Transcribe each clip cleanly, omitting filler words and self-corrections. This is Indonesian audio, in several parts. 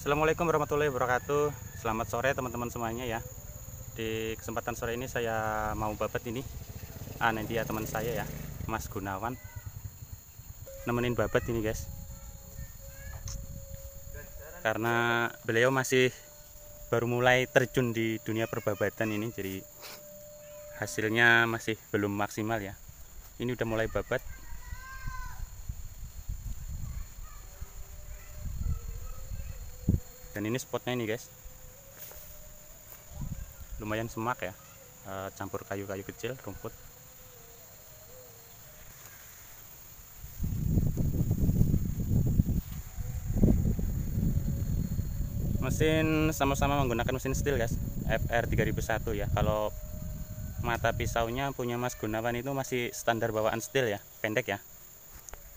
Assalamualaikum warahmatullahi wabarakatuh. Selamat sore teman-teman semuanya ya. Di kesempatan sore ini saya mau babat ini. Ini dia teman saya ya, Mas Gunawan. Nemenin babat ini guys. Karena beliau masih baru mulai terjun di dunia perbabatan ini, jadi hasilnya masih belum maksimal ya. Ini udah mulai babat. Dan ini spotnya ini guys, lumayan semak ya, campur kayu-kayu kecil, rumput. Mesin sama-sama menggunakan mesin steel guys, FR 3001 ya. Kalau mata pisaunya punya Mas Gunawan itu masih standar bawaan steel ya, pendek ya.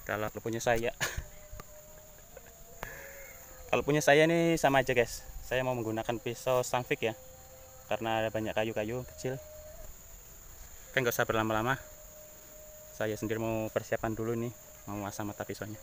Kalau punya saya Kalau punya saya nih sama aja guys. Saya mau menggunakan pisau Sangfik ya, karena ada banyak kayu-kayu kecil. Oke, nggak usah berlama-lama. Saya sendiri mau persiapan dulu nih, mau masang mata pisaunya.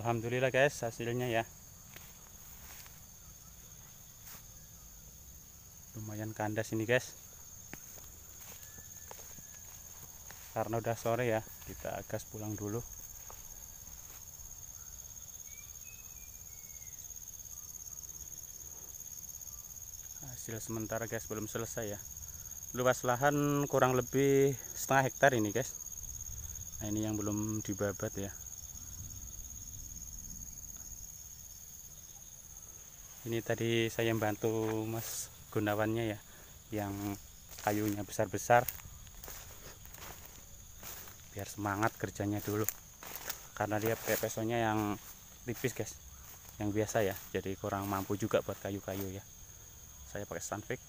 Alhamdulillah guys, hasilnya ya lumayan kandas ini guys. Karena udah sore ya, kita gas pulang dulu. Hasil sementara guys, belum selesai ya. Luas lahan kurang lebih setengah hektar ini guys. Nah ini yang belum dibabat ya. Ini tadi saya bantu Mas Gunawannya ya, yang kayunya besar-besar, biar semangat kerjanya dulu. Karena dia pakai pesonya yang tipis guys, yang biasa ya, jadi kurang mampu juga buat kayu-kayu ya. Saya pakai Stanfic.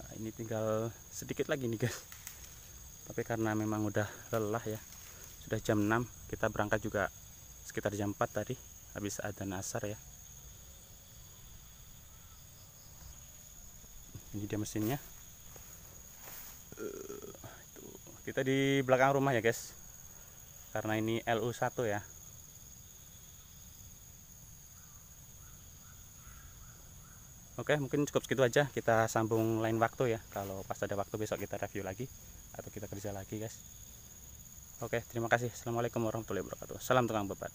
Nah, ini tinggal sedikit lagi nih guys. Tapi karena memang udah lelah ya, sudah jam 6, kita berangkat juga sekitar jam 4 tadi, habis adzan asar ya. Ini dia mesinnya. Kita di belakang rumah ya guys, karena ini LU1 ya. Oke, mungkin cukup segitu aja. Kita sambung lain waktu ya. Kalau pas ada waktu besok kita review lagi atau kita kerja lagi guys. Oke, terima kasih. Assalamualaikum warahmatullahi wabarakatuh. Salam tukang bebat.